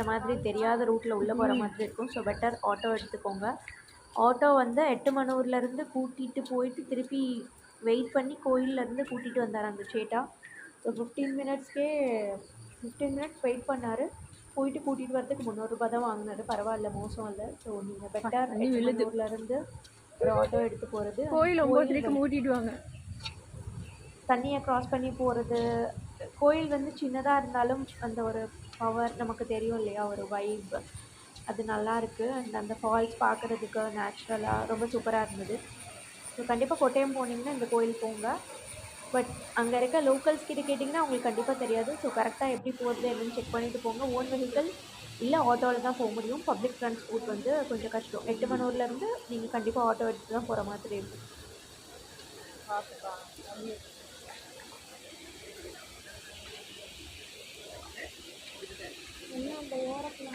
இந்த மாதிரி தெரியாத ரூட்டில் உள்ளே போகிற மாதிரி இருக்கும். ஸோ பெட்டர் ஆட்டோ எடுத்துக்கோங்க. ஆட்டோ வந்து எட்டுமனூர்லேருந்து கூட்டிகிட்டு போயிட்டு திருப்பி வெயிட் பண்ணி கோயிலேருந்து கூட்டிகிட்டு வந்தார் அந்த சேட்டா. ஸோ 15 மினிட்ஸ் வெயிட் பண்ணார். போயிட்டு கூட்டிகிட்டு வரதுக்கு 300 ரூபா தான் வாங்கினாரு. பரவாயில்ல, மோசம் இல்லை. ஸோ நீங்கள் பெட்டர் எட்டுமனூர்லேருந்து ஒரு ஆட்டோ எடுத்து போகிறது. கோயில் 9:30 மூடிடுவாங்க. தண்ணியை க்ராஸ் பண்ணி போகிறது. கோயில் வந்து சின்னதாக இருந்தாலும் அந்த ஒரு பவர் நமக்கு தெரியும் இல்லையா, ஒரு வைப் அது நல்லாயிருக்கு. அண்ட் அந்த ஃபால்ஸ் பார்க்குறதுக்கு நேச்சுரலாக ரொம்ப சூப்பராக இருந்தது. ஸோ கண்டிப்பாக கொட்டையம் போனீங்கன்னா இந்த கோயில் போங்க. பட் அங்கே இருக்க லோக்கல்ஸ் கிட்ட கேட்டிங்கன்னா அவங்களுக்கு கண்டிப்பாக தெரியாது. ஸோ கரெக்டாக எப்படி போகிறது என்னன்னு செக் பண்ணிவிட்டு போங்க. ஓன் வெஹிக்கிள் இல்லை ஆட்டோவில் தான் போக முடியும். பப்ளிக் ட்ரான்ஸ்போர்ட் வந்து கொஞ்சம் கஷ்டம். எட்டுமனூர்லேருந்து நீங்கள் கண்டிப்பாக ஆட்டோ எடுத்து தான் போகிற மாதிரி இருக்கும். என்ன அந்த ஓரத்தில்